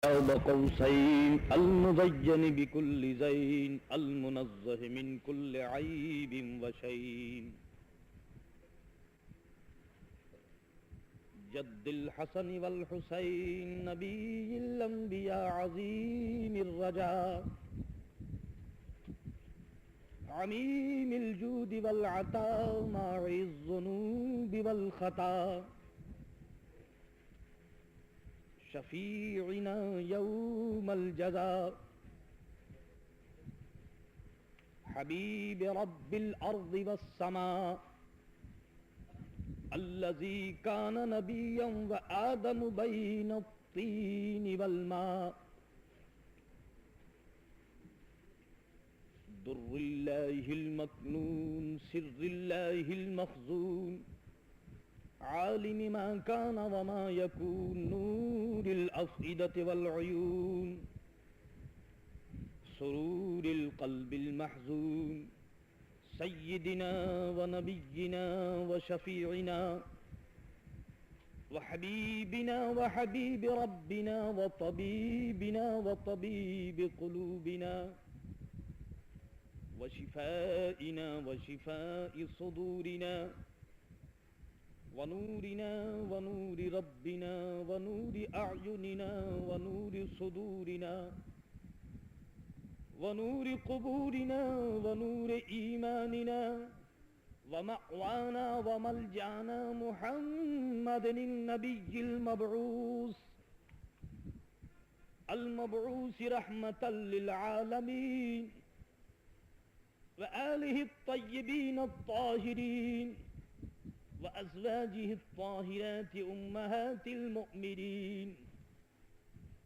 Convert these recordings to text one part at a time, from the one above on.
قاب قوسين المزين بكل زين المنزه من كل عيب وشين جد الحسن والحسين نبي الأنبياء عظيم الرجاء عميم الجود والعطاء ماعي الذنوب والخطا شفيعنا يوم الجزاء حبيب رب الأرض والسماء الذي كان نبيا وآدم بين الطين والماء در الله المكنون سر الله المخزون عالم ما كان وما يكون نور الأفئدة والعيون سرور القلب المحزون سيدنا ونبينا وشفيعنا وحبيبنا وحبيب ربنا وطبيبنا وطبيب قلوبنا وشفائنا وشفاء صدورنا ونورنا ونور ربنا ونور أعيننا ونور صدورنا ونور قبورنا ونور إيماننا ومأوانا وملجأنا محمد النبي المبعوث رحمة للعالمين وآله الطيبين الطاهرين وأزواجه الطاهرات أمهات المؤمنين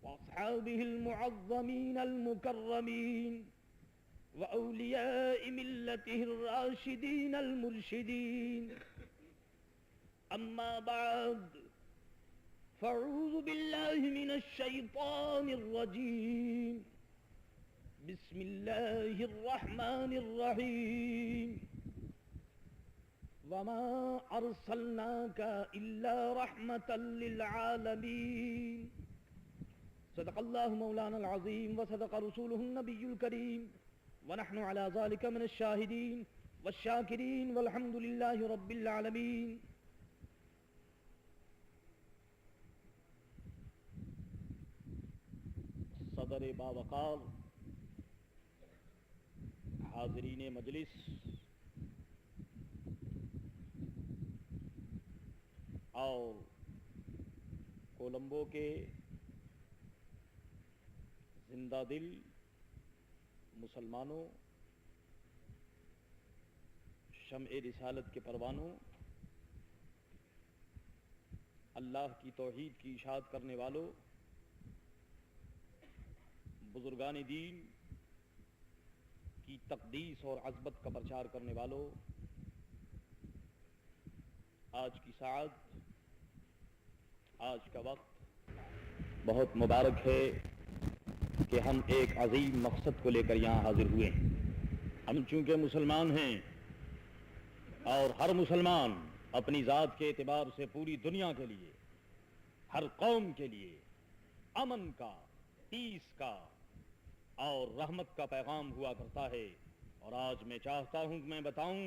وأصحابه المعظمين المكرمين وأولياء ملته الراشدين المرشدين أما بعد فأعوذ بالله من الشيطان الرجيم بسم الله الرحمن الرحيم وما أرسلناك إلا رحمة للعالمين صدق الله مولانا العظيم وصدق رسوله النبي الكريم ونحن على ذلك من الشاهدين والشاكرين والحمد لله رب العالمين. صدر باوقار، حاضرین مجلس اور کولمبو کے زندہ دل مسلمانوں، شمع رسالت کے پروانوں، اللہ کی توحید کی اشاعت کرنے والوں، بزرگان دین کی تقدیس اور عظمت کا پرچار کرنے والوں، آج کی ساعت، آج کا وقت بہت مبارک ہے کہ ہم ایک عظیم مقصد کو لے کر یہاں حاضر ہوئے ہیں. ہم چونکہ مسلمان ہیں اور ہر مسلمان اپنی ذات کے اعتبار سے پوری دنیا کے لیے، ہر قوم کے لیے امن کا، پیس کا اور رحمت کا پیغام ہوا کرتا ہے. اور آج میں چاہتا ہوں کہ میں بتاؤں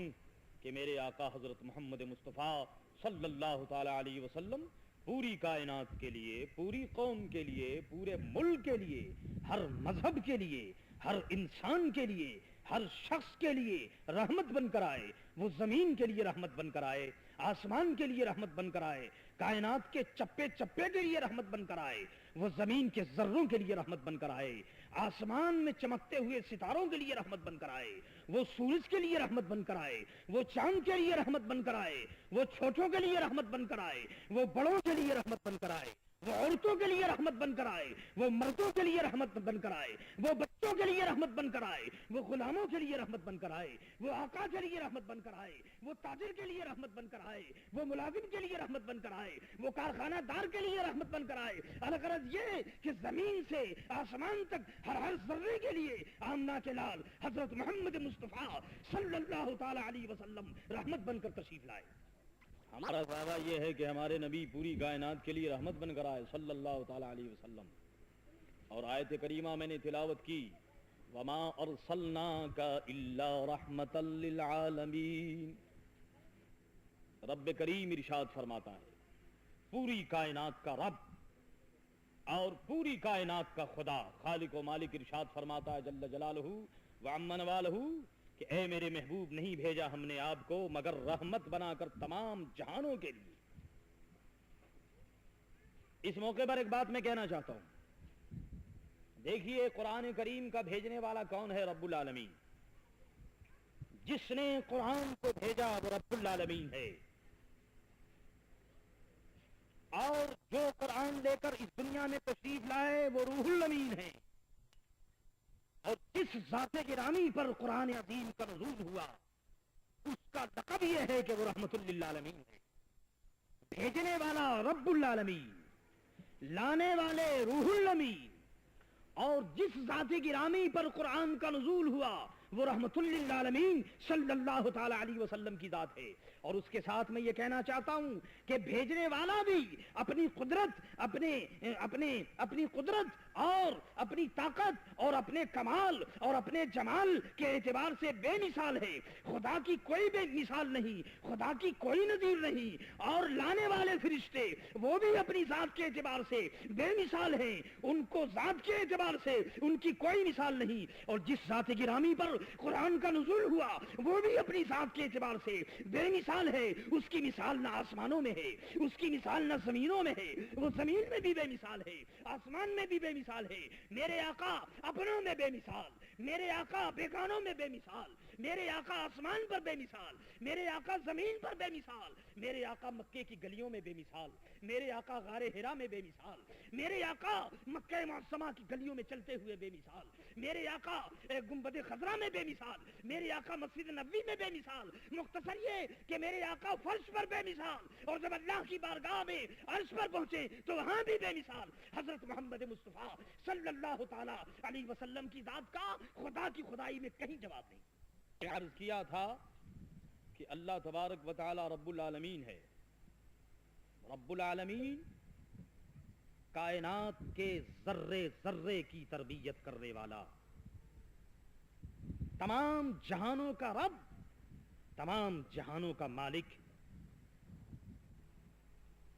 کہ میرے آقا حضرت محمد مصطفیٰ صلی اللہ تعالی علیہ وسلم پوری کائنات کے لیے، پوری قوم کے لیے، پورے ملک کے لیے، ہر مذہب کے لیے، ہر انسان کے لیے، ہر شخص کے لیے رحمت بن کر آئے. وہ زمین کے لیے رحمت بن کر آئے، آسمان کے لیے رحمت بن کر آئے، کائنات کے چپے چپے کے لیے رحمت بن کر آئے، وہ زمین کے ذروں کے لیے رحمت بن کر آئے، آسمان میں چمکتے ہوئے ستاروں کے لیے رحمت بن کر آئے، وہ سورج کے لیے رحمت بن کر آئے، وہ چاند کے لیے رحمت بن کر آئے، وہ چھوٹوں کے لیے رحمت بن کر آئے، وہ بڑوں کے لیے رحمت بن کر آئے، وہ عورتوں کے لیے رحمت بن کر آئے، وہ مردوں کے لیے رحمت بن کر آئے، وہ بچوں کے لیے رحمت بن کر آئے، وہ غلاموں کے لیے رحمت بن کر آئے، وہ آقا کے لیے رحمت بن کر آئے، وہ تاجر کے لیے رحمت بن کر آئے، وہ ملازم کے لیے رحمت بن کر آئے، وہ کارخانہ دار کے لیے رحمت بن کر آئے. الغرض یہ کہ زمین سے آسمان تک ہر ذرے کے لیے آمنہ کے لال حضرت محمد مصطفیٰ صلی اللہ تعالی علیہ وسلم رحمت بن کر تشریف لائے. ہمارا وعدہ یہ ہے کہ ہمارے نبی پوری کائنات کے لیے رحمت بن کر آئے صلی اللہ تعالی علیہ وسلم. اور آیت کریمہ میں نے تلاوت کی وما ارسلناک الا رحمتا للعالمین. رب کریم ارشاد فرماتا ہے پوری کائنات کا رب اور پوری کائنات کا خدا خالق و مالک ارشاد فرماتا ہے جل جلالہ وعم نوالہ کہ اے میرے محبوب نہیں بھیجا ہم نے آپ کو مگر رحمت بنا کر تمام جہانوں کے لیے. اس موقع پر ایک بات میں کہنا چاہتا ہوں. دیکھیے قرآن کریم کا بھیجنے والا کون ہے؟ رب العالمین. جس نے قرآن کو بھیجا وہ رب العالمین ہے. اور جو قرآن لے کر اس دنیا میں تشریف لائے وہ روح الامین ہے. اور جس ذات گرامی پر قرآن عظیم کا نزول ہوا اس کا لقب یہ ہے کہ وہ رحمت للعالمین ہے. بھیجنے والا رب العالمین، لانے والے روح الامین، اور جس ذات گرامی پر قرآن کا نزول ہوا وہ رحمت للعالمین صلی اللہ تعالی علیہ وسلم کی ذات ہے. اور اس کے ساتھ میں یہ کہنا چاہتا ہوں کہ بھیجنے والا بھی اپنی قدرت اپنی قدرت اور اپنی طاقت اور اپنے کمال اور اپنے جمال کے اعتبار سے بے مثال ہے. خدا کی کوئی بے مثال نہیں، خدا کی کوئی نظیر نہیں. اور لانے والے فرشتے وہ بھی اپنی ذات کے اعتبار سے بے مثال ہیں، ان کو ذات کے اعتبار سے ان کی کوئی مثال نہیں. اور جس ذات گرامی پر قرآن کا نزول ہوا وہ بھی اپنی ذات کے اعتبار سے بے مثال ہے. اس کی مثال نہ آسمانوں میں ہے، اس کی مثال نہ زمینوں میں ہے. وہ زمین میں بھی بے مثال ہے، آسمان میں بھی بے مثال ہے. میرے آقا اپنوں میں بے مثال، میرے آقا بیگانوں میں بے مثال، میرے آقا آسمان پر بے مثال، میرے آقا زمین پر بے مثال، میرے آقا مکے کی گلیوں میں بے مثال، میرے آقا غار ہرا میں بے مثال، میرے آقا مکہ معظمہ کی گلیوں میں چلتے ہوئے بے مثال، میرے آقا گنبد خضرا میں بے مثال، میرے آقا مسجد نبوی میں بے مثال. مختصر یہ کہ میرے آقا فرش پر بے مثال، اور جب اللہ کی بارگاہ میں عرش پر پہنچے تو وہاں بھی بے مثال. حضرت محمد مصطفیٰ صلی اللہ تعالی علیہ وسلم کی ذات کا خدا کی خدائی میں کہیں جواب نہیں. عرض کیا تھا کہ اللہ تبارک و تعالی رب العالمین ہے. رب العالمین کائنات کے ذرے ذرے کی تربیت کرنے والا، تمام جہانوں کا رب، تمام جہانوں کا مالک.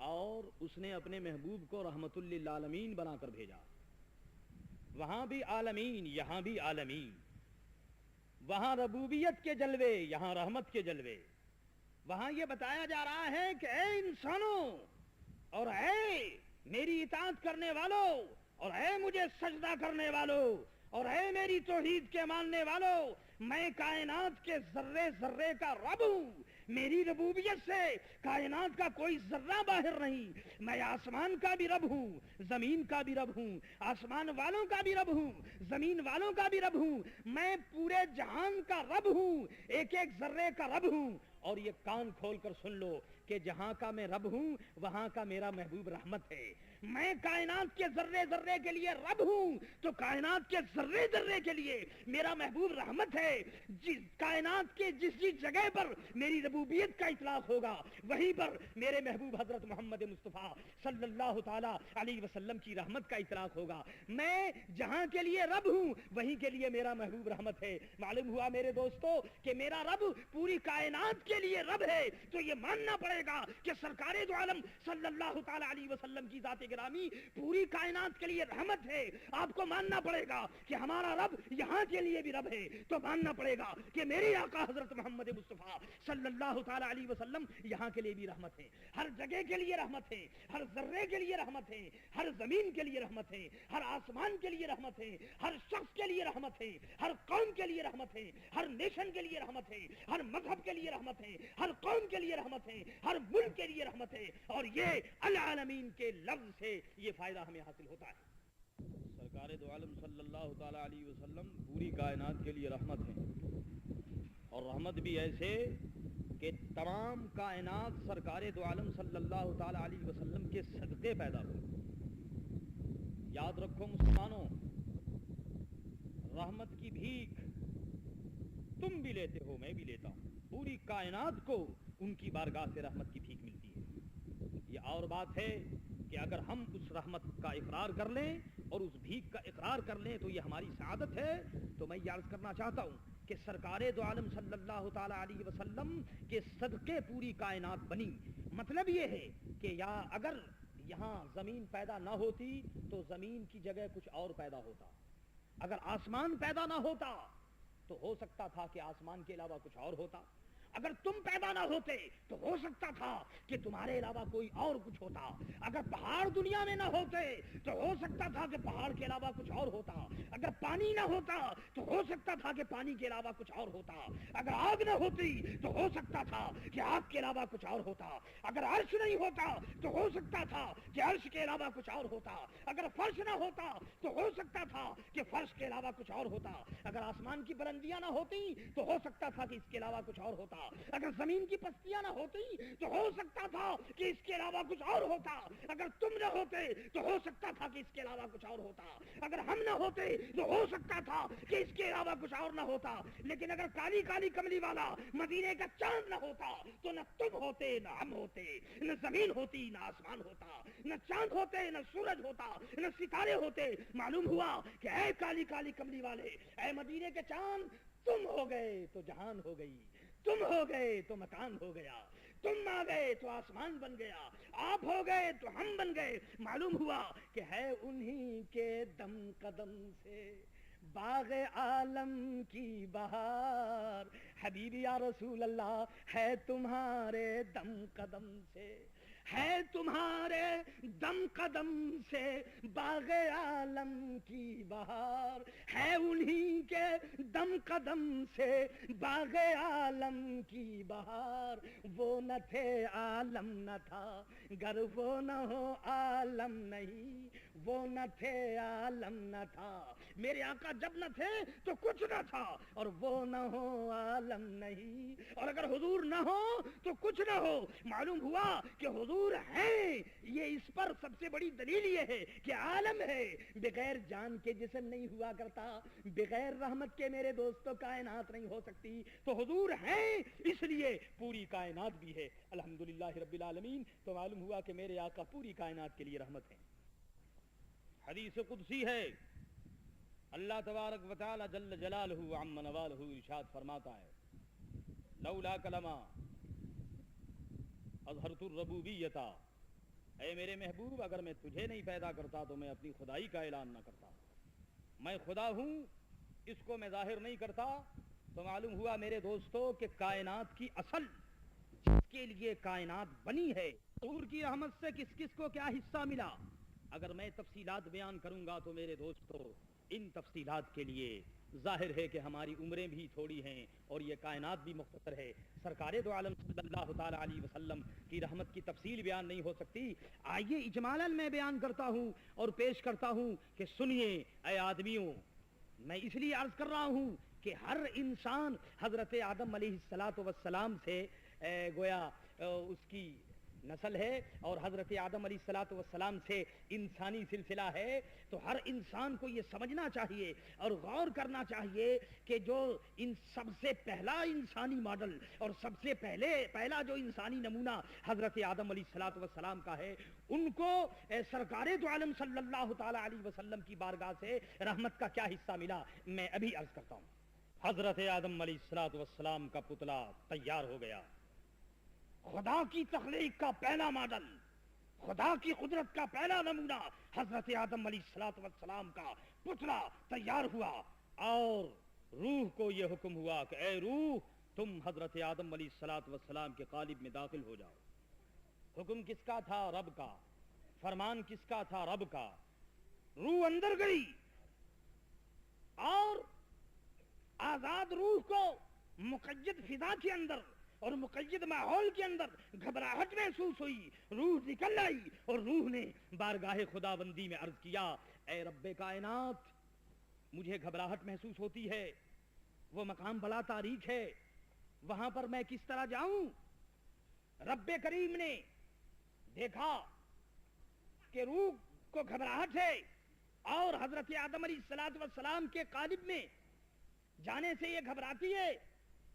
اور اس نے اپنے محبوب کو رحمت للعالمین بنا کر بھیجا. وہاں بھی عالمین یہاں بھی عالمین، وہاں ربوبیت کے جلوے یہاں رحمت کے جلوے. وہاں یہ بتایا جا رہا ہے کہ اے انسانوں اور اے میری اطاعت کرنے والوں اور اے مجھے سجدہ کرنے والوں اور اے میری توحید کے ماننے والوں، میں کائنات کے ذرے ذرے کا رب ہوں. میری ربوبیت سے کائنات کا کوئی ذرہ باہر نہیں. میں آسمان کا بھی رب ہوں، زمین کا بھی رب ہوں، آسمان والوں کا بھی رب ہوں، زمین والوں کا بھی رب ہوں. میں پورے جہان کا رب ہوں، ایک ایک ذرے کا رب ہوں. اور یہ کان کھول کر سن لو کہ جہاں کا میں رب ہوں وہاں کا میرا محبوب رحمت ہے. میں کائنات کے ذرے ذرے کے لیے رب ہوں تو کائنات کے ذرے ذرے کے لیے میرا محبوب رحمت ہے. جس کائنات کے جس جگہ پر میری ربوبیت کا اطلاق ہوگا وہیں پر میرے محبوب حضرت محمد مصطفیٰ صلی اللہ تعالی علیہ وسلم کی رحمت کا اطلاق ہوگا. میں جہاں کے لیے رب ہوں وہیں کے لیے میرا محبوب رحمت ہے. معلوم ہوا میرے دوستو کہ میرا رب پوری کائنات کے لیے رب ہے، تو یہ ماننا پڑے گا کہ سرکار دو عالم صلی اللہ تعالی علیہ وسلم کی ذات گرامی پوری کائنات کے لیے رحمت ہے. آپ کو ماننا پڑے گا کہ ہمارا رب یہاں کے لیے بھی رب ہے، تو ماننا پڑے گا کہ میرے آقا حضرت محمد مصطفیٰ صلی اللہ تعالی علیہ وسلم یہاں کے لیے بھی رحمت ہے، ہر جگہ کے لیے رحمت ہے، ہر ذرے کے لیے رحمت ہے، ہر زمین کے لیے رحمت ہے، ہر آسمان کے لیے رحمت ہے، ہر شخص کے لیے رحمت ہے، ہر قوم کے لیے رحمت ہے، ہر نیشن کے لیے رحمت ہے، ہر مذہب کے لیے رحمت ہے، ہر قوم کے لیے رحمت ہے، ہر ملک کے لیے رحمت ہے. اور یہ العالمین کے لفظ سے یہ فائدہ ہمیں حاصل ہوتا ہے. سرکار دو عالم صلی اللہ تعالی علیہ وسلم پوری کائنات کے لیے رحمت ہے، اور رحمت بھی ایسے کہ تمام کائنات سرکار دو عالم صلی اللہ تعالی علیہ وسلم کے صدقے پیدا ہوئی. یاد رکھو مسلمانوں، رحمت کی بھیک تم بھی لیتے ہو میں بھی لیتا ہوں. پوری کائنات کو ان کی بارگاہ سے رحمت کی بھیک ملتی ہے. یہ اور بات ہے کہ اگر ہم اس رحمت کا اقرار کر لیں اور اس بھیک کا دیدار کر لیں تو یہ ہماری سعادت ہے. تو میں یہ عرض کرنا چاہتا ہوں کہ سرکار دو عالم صلی اللہ تعالی علیہ وسلم کے صدقے پوری کائنات بنی. مطلب یہ ہے کہ یا اگر یہاں زمین پیدا نہ ہوتی تو زمین کی جگہ کچھ اور پیدا ہوتا. اگر آسمان پیدا نہ ہوتا تو ہو سکتا تھا کہ آسمان کے علاوہ کچھ اور ہوتا. اگر تم پیدا نہ ہوتے تو ہو سکتا تھا کہ تمہارے علاوہ کوئی اور کچھ ہوتا. اگر پہاڑ دنیا میں نہ ہوتے تو ہو سکتا تھا کہ پہاڑ کے علاوہ کچھ اور ہوتا. اگر پانی نہ ہوتا تو ہو سکتا تھا کہ پانی کے علاوہ کچھ اور ہوتا. اگر آگ نہ ہوتی تو ہو سکتا تھا کہ آگ کے علاوہ کچھ اور ہوتا. اگر عرش نہیں ہوتا تو ہو سکتا تھا کہ عرش کے علاوہ کچھ اور ہوتا. اگر فرش نہ ہوتا تو ہو سکتا تھا کہ فرش کے علاوہ کچھ اور ہوتا. اگر آسمان کی بلندیاں نہ ہوتی تو ہو سکتا تھا کہ اس کے علاوہ کچھ اور ہوتا. اگر زمین کی پستیاں نہ ہوتی تو ہو سکتا تھا کہ اس کے علاوہ کچھ اور ہوتا. اگر تم نہ ہوتے تو ہو سکتا تھا کہ اس کے علاوہ کچھ اور ہوتا. اگر ہم نہ ہوتے تو ہو سکتا تھا کہ اس کے علاوہ کچھ اور نہ ہوتا. لیکن اگر کالی کالی کملی والا مدینے کا چاند نہ ہوتا تو نہ تم ہوتے نہ ہم ہوتے, نہ زمین ہوتی نہ آسمان ہوتا, نہ چاند ہوتے نہ سورج ہوتا, نہ ستارے ہوتے. معلوم ہوا کہ اے کالی کالی کملی والے, اے مدینے کے چاند, تم ہو گئے تو جہان ہو گئی, تم ہو گئے تو مکان ہو گیا, تم آ گئے تو آسمان بن گیا, آپ ہو گئے تو ہم بن گئے. معلوم ہوا کہ ہے انہی کے دم قدم سے باغ عالم کی بہار. حبیبی یا رسول اللہ, ہے تمہارے دم قدم سے, ہے تمہارے دم قدم سے باغ عالم کی بہار. ہے انہی کے دم قدم سے باغ عالم کی بہار. وہ نہ تھے عالم نہ تھا, گر وہ نہ ہو عالم نہیں. وہ نہ تھے عالم نہ تھا, میرے آقا جب نہ تھے تو کچھ نہ تھا, اور وہ نہ ہو عالم نہیں. اور اگر حضور نہ ہو تو کچھ نہ ہو. معلوم ہوا کہ حضور ہیں, یہ اس پر سب سے بڑی دلیل یہ ہے کہ عالم ہے. بغیر جان کے جسم نہیں ہوا کرتا, بغیر رحمت کے میرے دوستوں کائنات نہیں ہو سکتی. تو حضور ہیں اس لیے پوری کائنات بھی ہے. الحمدللہ رب العالمین. تو معلوم ہوا کہ میرے آقا پوری کائنات کے لیے رحمت ہے. حدیث قدسی ہے, اللہ تبارک و تعالی جل جلالہ عم نوالہ ارشاد فرماتا ہے, لولا کلمہ اظہرت الربوبیۃ, اے میرے محبوب اگر میں تجھے نہیں پیدا کرتا تو میں اپنی خدائی کا اعلان نہ کرتا. میں خدا ہوں اس کو میں ظاہر نہیں کرتا. تو معلوم ہوا میرے دوستو کہ کائنات کی اصل جس کے لیے کائنات بنی ہے, حضور کی رحمت سے کس کس کو کیا حصہ ملا, اگر میں تفصیلات بیان کروں گا تو میرے دوستو ان تفصیلات کے لیے ظاہر ہے کہ ہماری عمریں بھی تھوڑی ہیں اور یہ کائنات بھی مختصر ہے. سرکار دو عالم صلی اللہ تعالی علیہ وسلم کی رحمت کی تفصیل بیان نہیں ہو سکتی. آئیے اجمالاً میں بیان کرتا ہوں اور پیش کرتا ہوں کہ سنیے اے آدمیوں. میں اس لیے عرض کر رہا ہوں کہ ہر انسان حضرت آدم علیہ الصلوۃ والسلام سے گویا اس کی نسل ہے, اور حضرت آدم علیہ الصلوۃ والسلام سے انسانی سلسلہ ہے. تو ہر انسان کو یہ سمجھنا چاہیے اور غور کرنا چاہیے کہ جو ان سب سے پہلا انسانی ماڈل اور سب سے پہلا جو انسانی نمونہ حضرت آدم علیہ الصلوۃ والسلام کا ہے, ان کو سرکار دو عالم صلی اللہ تعالی علیہ وسلم کی بارگاہ سے رحمت کا کیا حصہ ملا, میں ابھی عرض کرتا ہوں. حضرت آدم علیہ الصلوۃ والسلام کا پتلا تیار ہو گیا. خدا کی تخلیق کا پہلا ماڈل, خدا کی قدرت کا پہلا نمونہ حضرت آدم علیہ الصلوۃ والسلام کا پتلا تیار ہوا. اور روح کو یہ حکم ہوا کہ اے روح, تم حضرت آدم علیہ الصلوۃ والسلام کے قالب میں داخل ہو جاؤ. حکم کس کا تھا؟ رب کا. فرمان کس کا تھا؟ رب کا. روح اندر گئی اور آزاد روح کو مقید فضا کے اندر اور مقید ماحول کے اندر گھبراہٹ محسوس ہوئی. روح نکل آئی اور روح نے بارگاہ خداوندی میں عرض کیا, اے رب کائنات, مجھے گھبراہٹ محسوس ہوتی ہے, وہ مقام بڑا تاریک ہے, وہاں پر میں کس طرح جاؤں؟ رب کریم نے دیکھا کہ روح کو گھبراہٹ ہے اور حضرت آدم علیہ الصلوۃ والسلام کے قالب میں جانے سے یہ گھبراتی ہے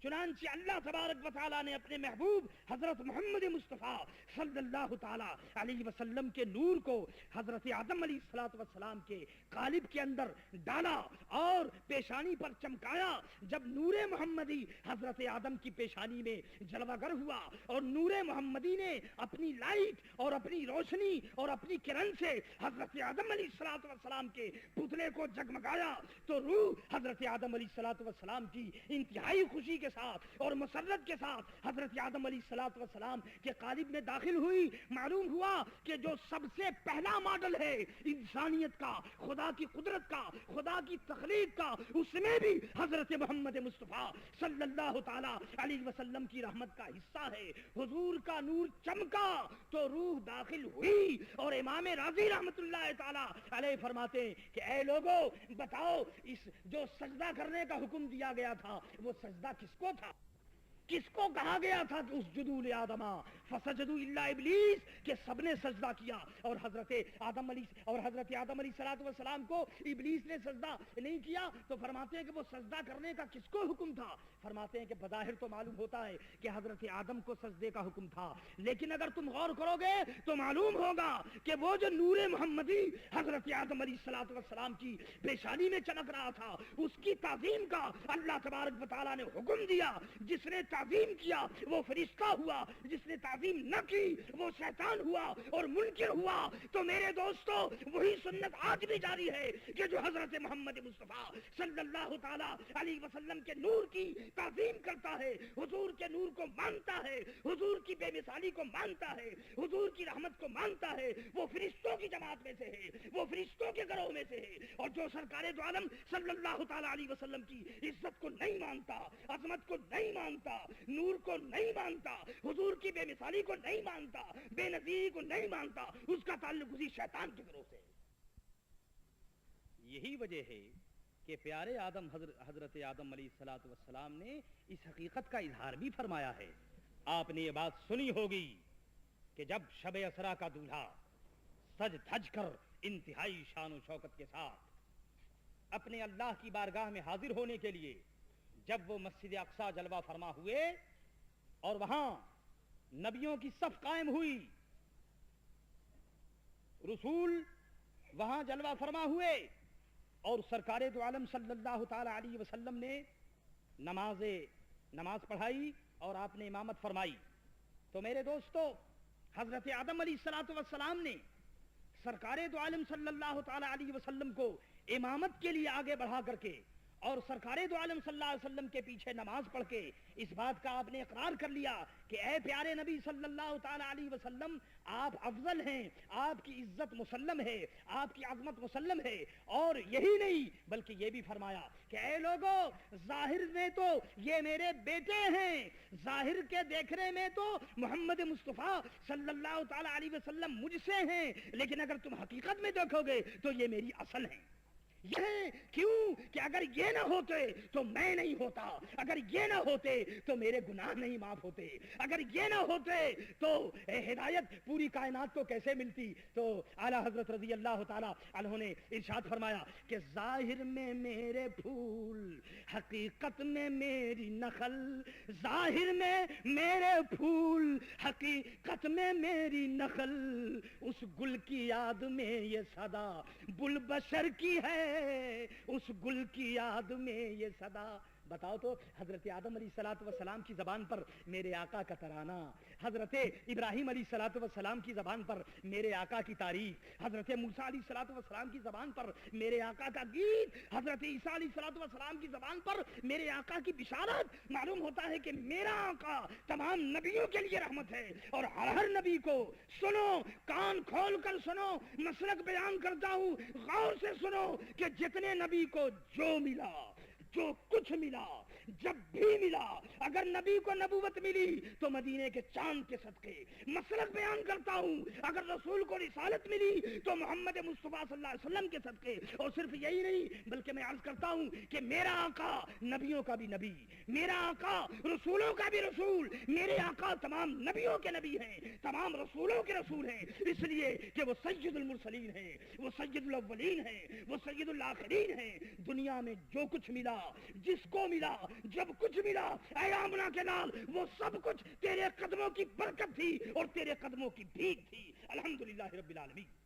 چنانچہ اللہ تبارک و تعالیٰ نے اپنے محبوب حضرت محمد مصطفیٰ صلی اللہ تعالیٰ علیہ وسلم کے نور کو حضرت آدم علیہ السلام کے قالب کے اندر ڈالا اور پیشانی پر چمکایا. جب نور محمدی حضرت آدم کی پیشانی میں جلوہ گر ہوا اور نور محمدی نے اپنی لائٹ اور اپنی روشنی اور اپنی کرن سے حضرت آدم علیہ السلام کے پتلے کو جگمگایا تو روح حضرت آدم علیہ السلام کی انتہائی خوشی کے ساتھ اور مسرت کے ساتھ حضرت آدم علیہ السلام کے قالب میں داخل ہوئی. معلوم ہوا کہ جو سب سے پہلا ماڈل ہے انسانیت کا، خدا کی قدرت کا، خدا کی تخلیق کا، اس میں بھی حضرت محمد مصطفیٰ صلی اللہ تعالی علیہ وسلم کی رحمت کا حصہ ہے. حضور کا نور چمکا تو روح داخل ہوئی اور امام راضی رحمت اللہ تعالی علیہ فرماتے ہیں کہ اے لوگو بتاؤ، اس جو سجدہ کرنے کا حکم دیا گیا تھا وہ سجدہ کس کو تھا؟ کس کو کہا گیا تھا کہ اسجدوا لآدم فسجدوا الا ابلیس، کہ سب نے سجدہ کیا اور حضرت آدم علیہ السلام کو ابلیس نے سجدہ نہیں کیا. تو فرماتے ہیں کہ وہ سجدہ کرنے کا کس کو حکم تھا؟ فرماتے ہیں کہ بظاہر تو معلوم ہوتا ہے کہ حضرت آدم کو سجدے کا حکم تھا، لیکن اگر تم غور کرو گے تو معلوم ہوگا کہ وہ جو نور محمدی حضرت آدم علیہ السلام کی پیشانی میں چمک رہا تھا، اس کی تعظیم کا اللہ تبارک و تعالیٰ نے حکم دیا. جس نے تعظیم کیا وہ فرشتہ ہوا، جس نے تعظیم نہ کی وہ شیطان ہوا اور منکر ہوا. تو میرے دوستو وہی سنت آج بھی جاری ہے کہ جو حضرت محمد مصطفیٰ صلی اللہ تعالی علیہ وسلم کے نور کی تعظیم کرتا ہے، حضور کے نور کو مانتا ہے، حضور کی بے مثالی کو مانتا ہے، حضور کی رحمت کو مانتا ہے، وہ فرشتوں کی جماعت میں سے ہے، وہ فرشتوں کے گروہ میں سے ہے. اور جو سرکار دو عالم صلی اللہ تعالی علیہ وسلم کی عزت کو نہیں مانتا، عظمت کو نہیں مانتا، نور کو نہیں مانتا، حضور کی بے مثالی کو نہیں مانتا، بے نظیری کو نہیں مانتا، اس کا تعلق اسی شیطان کے گروہ سے ہے. یہی وجہ ہے کہ پیارے آدم حضرت آدم علیہ السلام نے اس حقیقت کا اظہار بھی فرمایا ہے. آپ نے یہ بات سنی ہوگی کہ جب شب اسرا کا دولہا سج دھج کر انتہائی شان و شوکت کے ساتھ اپنے اللہ کی بارگاہ میں حاضر ہونے کے لیے جب وہ مسجد اقصی جلوہ فرما ہوئے اور وہاں نبیوں کی صف قائم ہوئی، رسول وہاں جلوہ فرما ہوئے اور سرکار دو عالم صلی اللہ تعالی علیہ وسلم نے نماز پڑھائی اور آپ نے امامت فرمائی. تو میرے دوستو حضرت آدم علیہ السلام نے سرکار دو عالم صلی اللہ تعالی علیہ وسلم کو امامت کے لیے آگے بڑھا کر کے اور سرکار دو عالم صلی اللہ علیہ وسلم کے پیچھے نماز پڑھ کے اس بات کا آپ نے اقرار کر لیا کہ اے پیارے نبی صلی اللہ تعالی علیہ وسلم، آپ افضل ہیں، آپ کی عزت مسلم ہے، آپ کی عظمت مسلم ہے. اور یہی نہیں بلکہ یہ بھی فرمایا کہ اے لوگو ظاہر میں تو یہ میرے بیٹے ہیں، ظاہر کے دیکھنے میں تو محمد مصطفیٰ صلی اللہ تعالی علیہ وسلم مجھ سے ہیں، لیکن اگر تم حقیقت میں دیکھو گے تو یہ میری اصل ہیں. یہ کیوں کہ اگر یہ نہ ہوتے تو میں نہیں ہوتا، اگر یہ نہ ہوتے تو میرے گناہ نہیں معاف ہوتے، اگر یہ نہ ہوتے تو ہدایت پوری کائنات کو کیسے ملتی. تو اعلیٰ حضرت رضی اللہ تعالی عنہ نے ارشاد فرمایا کہ ظاہر میں میرے پھول حقیقت میں میری نخل، ظاہر میں میرے پھول حقیقت میں میری نخل، اس گل کی یاد میں یہ صدا بل بشر کی ہے، اس گل کی یاد میں یہ صدا. بتاؤ تو حضرت آدم علیہ السلام کی زبان پر میرے آقا کا ترانہ، حضرت ابراہیم علیہ السلام کی زبان پر میرے آقا کی تعریف، حضرت موسیٰ علیہ السلام کی زبان پر میرے آقا کا گیت، حضرت عیسیٰ علیہ السلام کی زبان پر میرے آقا کی بشارت. معلوم ہوتا ہے کہ میرا آقا تمام نبیوں کے لیے رحمت ہے اور ہر نبی کو سنو، کان کھول کر سنو، مسلک بیان کرتا ہوں، غور سے سنو کہ جتنے نبی کو جو ملا، جو کچھ ملا، جب بھی ملا، اگر نبی کو نبوت ملی تو مدینے کے چاند کے صدقے. مسلک بیان کرتا ہوں، اگر رسول کو رسالت ملی تو محمد مصطفیٰ صلی اللہ علیہ وسلم کے صدقے. اور صرف یہی نہیں بلکہ میں عرض کرتا ہوں کہ میرا آقا نبیوں کا بھی نبی، میرا آقا رسولوں کا بھی رسول، میرے آقا تمام نبیوں کے نبی ہیں، تمام رسولوں کے رسول ہیں، اس لیے کہ وہ سید المرسلین ہیں، وہ سید الاولین ہیں، وہ سید الآخرین ہیں. دنیا میں جو کچھ ملا، جس کو ملا، جب کچھ ملا اے آمنہ کے لال وہ سب کچھ تیرے قدموں کی برکت تھی اور تیرے قدموں کی بھیک تھی. الحمدللہ رب العالمین.